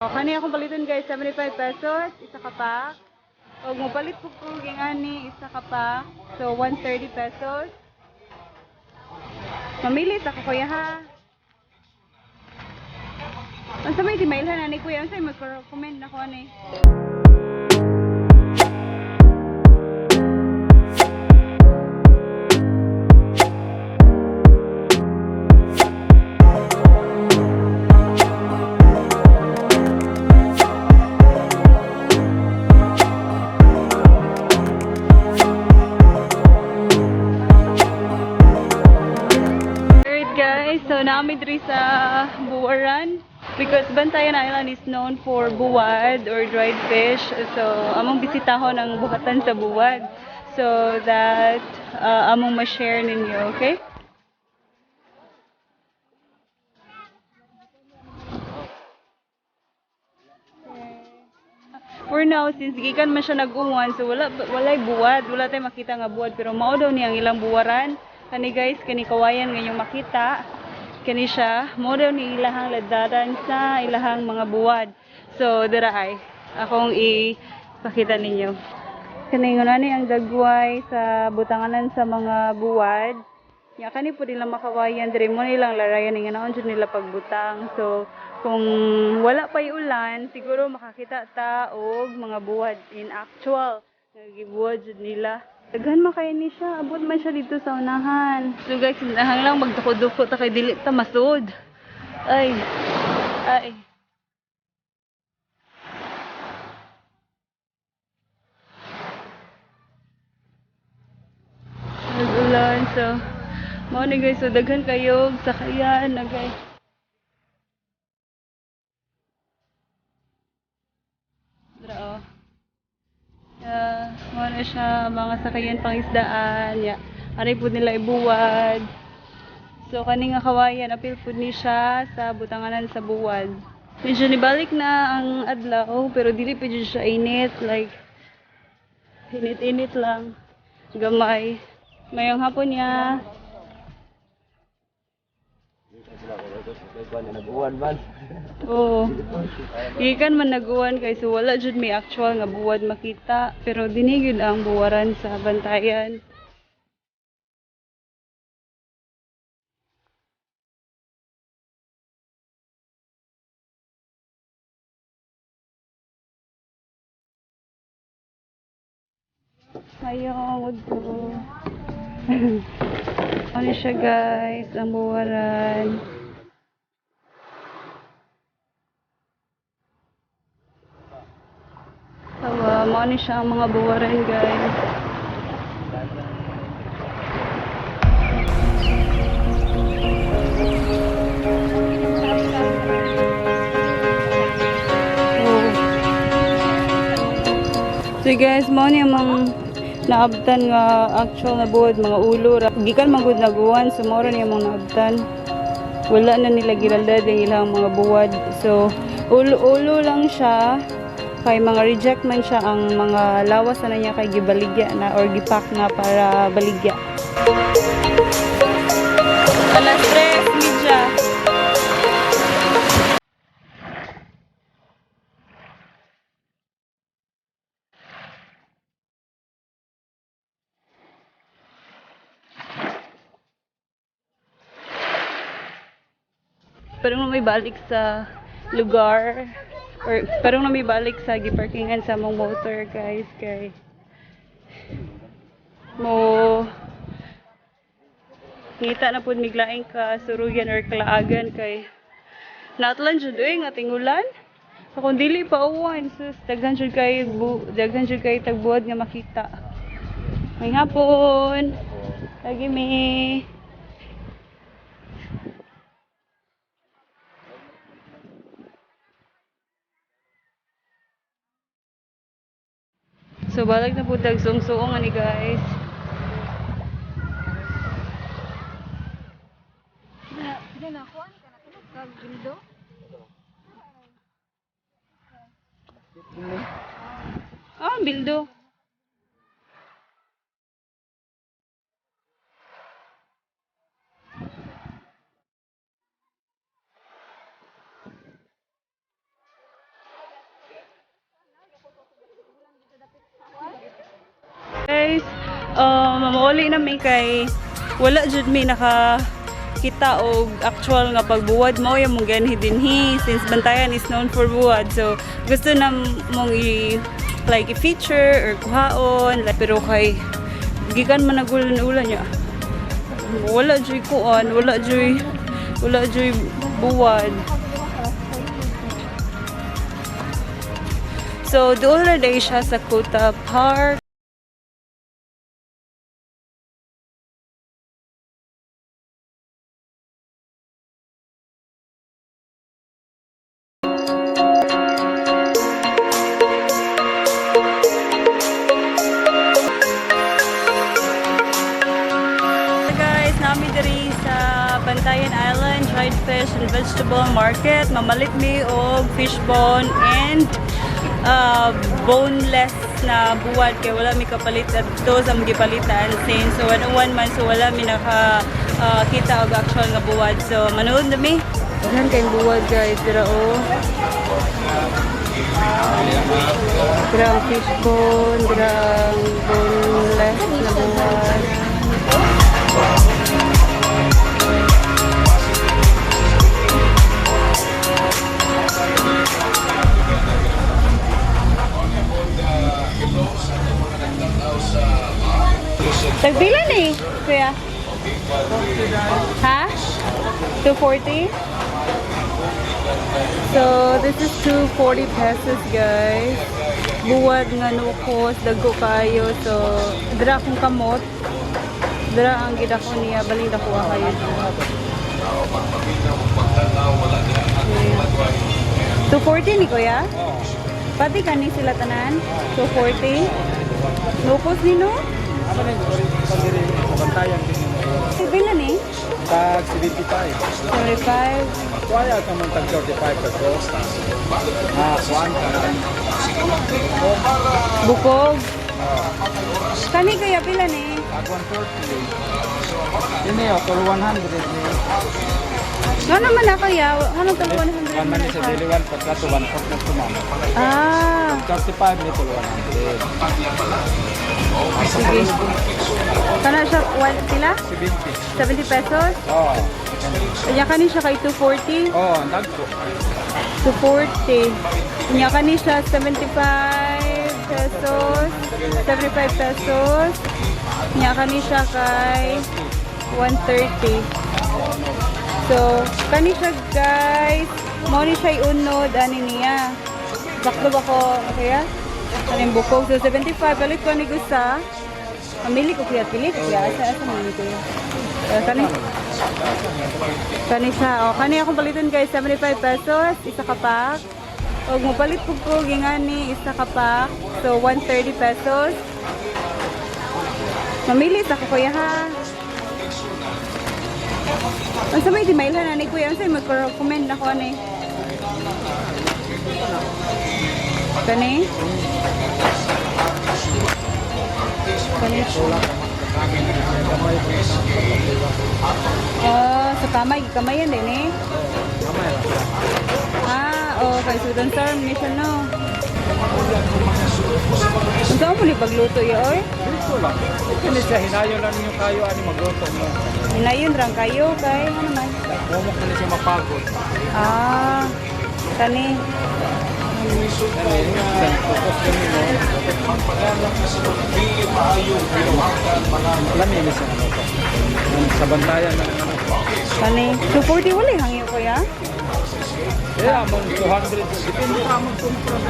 Kani akong paliton guys, 75 pesos, isa ka pack. O mapalit ko po ani, isa ka pack. So 130 pesos. Mamili sa ko kuya ha. Unsa may timailhan ani kuya, unsa may mag-comment na ko ani. So naami diri sa Buwaran because Bantayan Island is known for buwad or dried fish. So among bisitahon ang buhatan sa buwad. So that among ma-share ninyo, okay? For now, since gikan man siya nag-uwan, so walay buwad, wala tayong makita nga buwad, pero mao daw ni ang ilang buwaran. Kani guys, kani kawayan nga yung makita. Kani siya, mo daw ni ilahang ladaran sa ilahang mga buwad. So, dira ay akong ipakita ninyo. Kani nga ni ang dagway sa butanganan sa mga buwad. Ya kani po nila makawayan diri mo nilang larayan nga naon jud nila pagbutang. So, kung wala pa'y ulan, siguro makakita ta og mga buwad in actual nga gibuwad jud nila. Daghan man kay ni siya, abot man siya dito sa unahan. So guys, unahan lang magduko-duko ta kay dili ta masud. Ay. Ay. Nag-ulan, so mao ni guys, so daghan kayo sakayan na guys. Dra oh. Mao na siya mga sakayan pangisdaan. Ya. Ari pud nila ibuwad. So kani nga kawayan apil pud ni siya sa butanganan sa buwad. Medyo nibalik na ang adlaw pero dili pa jud siya init, like init-init lang. Gamay. Mayong hapon niya. Nag-uwan man. Oo. Gikan man nag-uwan kay so wala jud may actual nga buwad makita, pero dini gyud ang buwaran sa Bantayan. Ayong udto. Ano siya guys, ang buwaran. Tawa, mao ni siya ang mga buwaran guys. So guys, mao ni among naabtan nga actual na buwad mga ulo. Gikan man gud naguwan, so mao ni among naabtan. Wala na nila giraldad ang ilang mga buwad. So ulo lang siya. Kay mga reject man siya ang mga lawas na niya kay gibaligya na or gipak na para baligya. Alas 3 media. Parang may balik sa lugar or parang may balik sa giparkingan sa mong motor guys kay mo ngita na pud miglaing ka surugan or kalaagan kay natlan jud nga tingulan. So, kung dili pa uwan sus daghan jud kay tagbuad nga makita. May hapon. Lagi mi. So balik na po tagsungsuong ani guys. Na ako ani kana tulog kag bildo. Bildo. Mamuli na may kay wala jud mi nakakita og actual nga pagbuwad mo yung mong ganhi dinhi since Bantayan is known for buwad. So gusto na mong i-feature or kuhaon pero kay gikan man nagulan-ulan niya. Wala jud kuan, wala jud buwad. So doon na day siya sa Kuta Park. Bantayan Island Dried Fish and Vegetable Market. Mamalit mi og fishbone and boneless na buwad kay wala mi kapalit at ito sa mga palitan since so 101 man so wala mi kita og actual nga buwad. So manood na mi. Yan kay buwad guys, dira dira ang fishbone, dira ang boneless na buwad. Tagbilan eh, kuya. Ha? 240? So, this is 240 pesos, guys. Buwad nga nukos, dago kayo. So, dira akong kamot. Dira ang gidako niya, baling dako kayo. Okay. 240 ni kuya? Pati kani sila tanan? 240? Nukos ni no? Apa nih? Bantayan din. Bilan eh? Tag 75. 75. Kuya ka mong tag 35 pesos. Kuan ka. Bukog. Kani kaya bilan eh? Tag 140. Ini ya, for 100 ni. Ano naman na kaya? Anong talo 100 Kan man sa diliwan pagka to 140 na tumama. Ah. 35 ni to 100. Sige. Kana siya, sila? 70. 70 pesos? Oh. Kanya kani siya kay 240? Oh, nagko. 240. Kanya kani siya 75 pesos. 75 pesos. Kanya kani siya kay 130. So, kani siya guys. Mo ni siya iunod ani niya. Baklo ako, kaya? Kaning bukog. So, 75. Balik ko ni Gusa. Pamili ko kaya, pili ko kaya. Asa mamili ko yun. Kani siya. O, kani akong palitan guys. 75 pesos. Isa ka pack. O, mapalit ko po. Gingani. Isa ka pack. So, 130 pesos. Mamili sa ko kuya ha. Ang sa may di mailhan na ni kuya. Ang sa mag-recommend na ko ani. Kani? Kani siya. Sa kamay. Kamayan din eh. Okay. So, doon sa mission no. Ang saan mo ni pagluto yun oy? Dito lang. Hindi siya hinayon lang niyo kayo ani magluto mo. Hinayon lang kayo kay ano naman? Momok na siya mapagod. Kani. Lami ni siya ano to. Sa bantayan na ano. Kani. 240 wala hangyo kuya? Yeah, among 200. Depende sa among kumpra.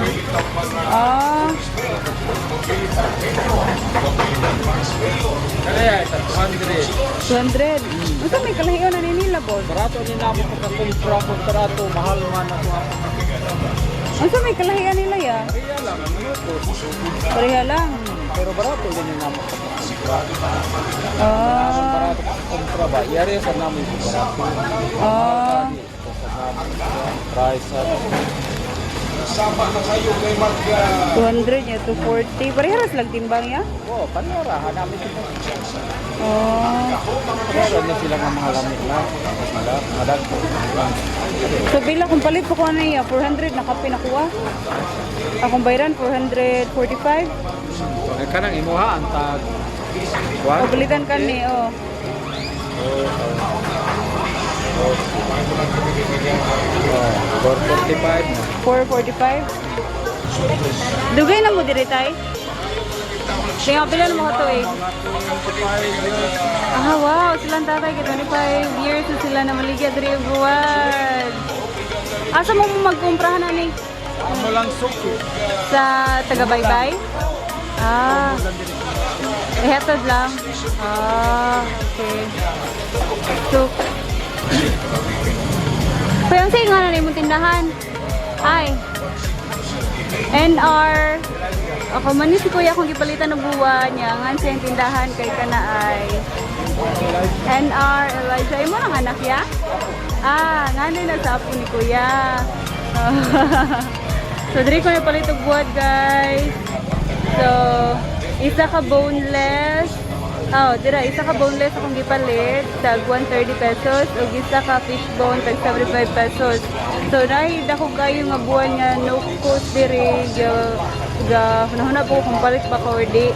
Kaya sa 200. 200. Ito may kalahiyon na nila boss. Barato din namin pagkakumpra kung barato. Mahal man ako. Ito may kalahiyon nila ya? Kaya lang, ano to? Pareha lang. Pero barato din namin pagkakumpra. Ah. Barato pagkakumpra ba? Iyari sa namin yung barato. Price 200 ya, 240. Parehas lang timbang ya? oh, panora, hanapin sila. Oh. Pero sila ng mga lamig na. Madag po. So bila kung palit po ko na iya, 400 na kape nakuha. Akong bayaran 445. So kanang imuha ang tag One? Pagalitan ka ni, oh. Oh, 445 na. 445. Dugay na mo diri tay. Kaya pila mo ka to eh. Ah, wow, silang tatay kay 25 years na sila na maligya diri buwan. Asa mo magkumprahan ani? Amo lang suki. Sa taga-baybay? Ah. Ehetod lang. Ah, okay. So, pero yung nga na yung tindahan. Ay. NR. Ako man si kuya akong gipalitan ng buwan niya. Nga siya yung tindahan kay Kanaay. NR, Elijah. Ay mo ng anak ya? Ah, nga na sa apo ni kuya. So, diri ko na palit og buwan guys. So, isa ka boneless. Oh, dira isa ka boneless akong gipalit tag 130 pesos ug isa ka fish bone tag 75 pesos. So nahi dako kayo nga buwan nga no cost diri ga hunahuna po kung palit ba ko or di.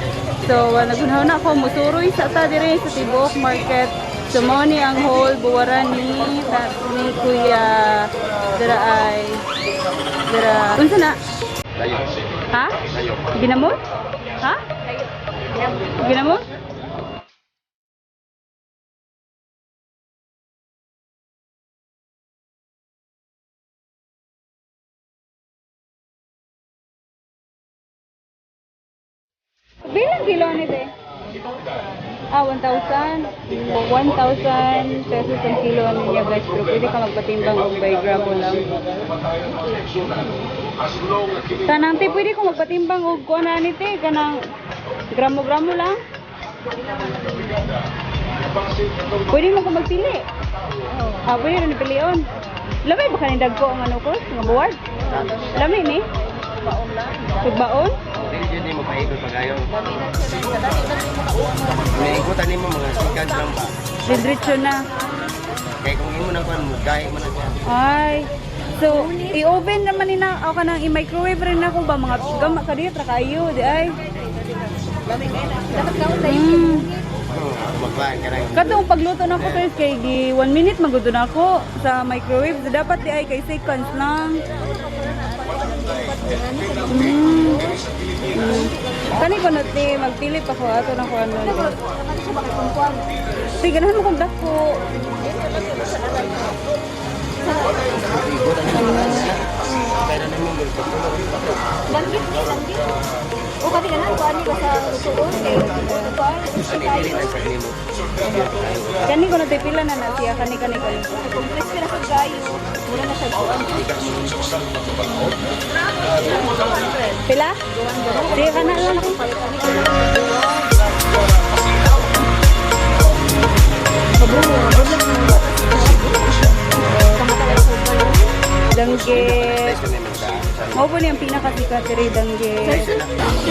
So naghunahuna ko musuroy sa ta diri sa Tibok Market. So mao ni ang whole buwaran ni Kuya dira ay dira unsa na? Layo. Ha? Layo. Ginamon? Ha? Ginamon? Bilang kilo nito eh? Ah, 1,000. 1,000 pesos ang kilo niya guys. Pero pwede ka magpatimbang o by gramo lang. Tanang te, pwede ko magpatimbang o kuha na nito eh. Kanang gramo-gramo lang. Pwede mo ko magpili. Ah, pwede rin pilion. Lamay ba kanin dagko ang ano ko? Nga buwad? Lamay ni? Pagbaon? Hindi mo paikot pagayon. May ikutan mo mga sikat lang ba? Diretso na. Kaya kung imo nang kuan gaya mo na siya. Ay. So, i-oven naman nina ako kanang i-microwave rin ako ba mga gama ka dito ra kayo di ay. Magbahan ka rin. Kadtong pagluto nako guys kay di 1 minute magudo na ako sa microwave. So, dapat di ay kay seconds lang. Kani ko nati magpili pa ko ato na ko ano. Sige ganahan mo kung dako. Langgit. O kati ka na, kuhaan niyo sa lutuon. Kani ko nati pila na siya kani. Kumpres ka na sa gayo. Mula na sa kuhaan. Pila? Sige kana lang ako. Danggit. Mao po niyang pinakasikat diri danggit.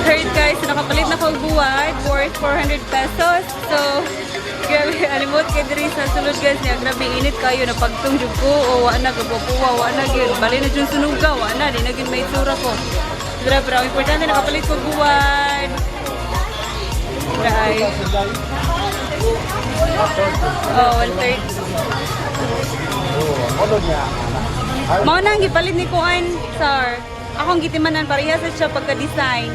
Heard guys, nakapalit na kog buwad worth 400 pesos. So, grabe alimot kay diri sa sulod guys niya. Grabe init kayo na pagtungjug ko o wa na gapuwa, wa na gyud. Bali na jud sunuga, wa na di na gyud may tsura ko. Grabe pero ang importante nakapalit kog buwad. Grabe. Oh, 130. Mao nang gipalit ni Kuan, sir. Akong gitimanan parehas siya pagka-design.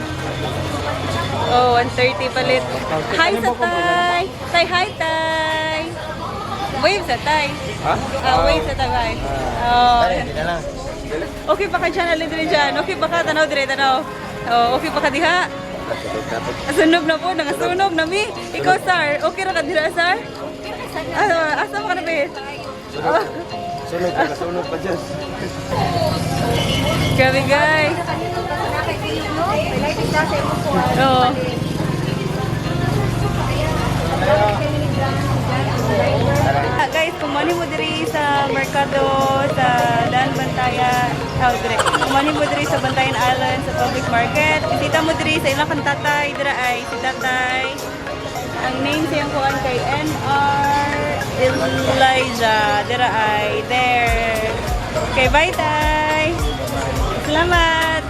Oh, 130 palit. Hi sa Tay. Tay, hi Tay. Wave sa Tay. Ha? Wave sa Tay. Oh. Hindi na lang. Okay pa ka channel dire dyan. Okay pa ka tanaw dire tanaw. Oh, okay pa ka diha. Sunog na po, nangasunog na mi. Ikaw sir, okay ra ka dira sir? Asa mo ka na be? Sunod ka, sunod pa dyan. Grabe guys. Oo. Guys, kumani mo diri sa Mercado sa Dan Bantayan. Kumani mo diri sa Bantayan Island sa Public Market. Bisita mo diri sa ilang tatay. Dira ay si tatay. Ang name siyang kuan kay NR Elijah. Dira ay there. Okay, bye tay. Salamat.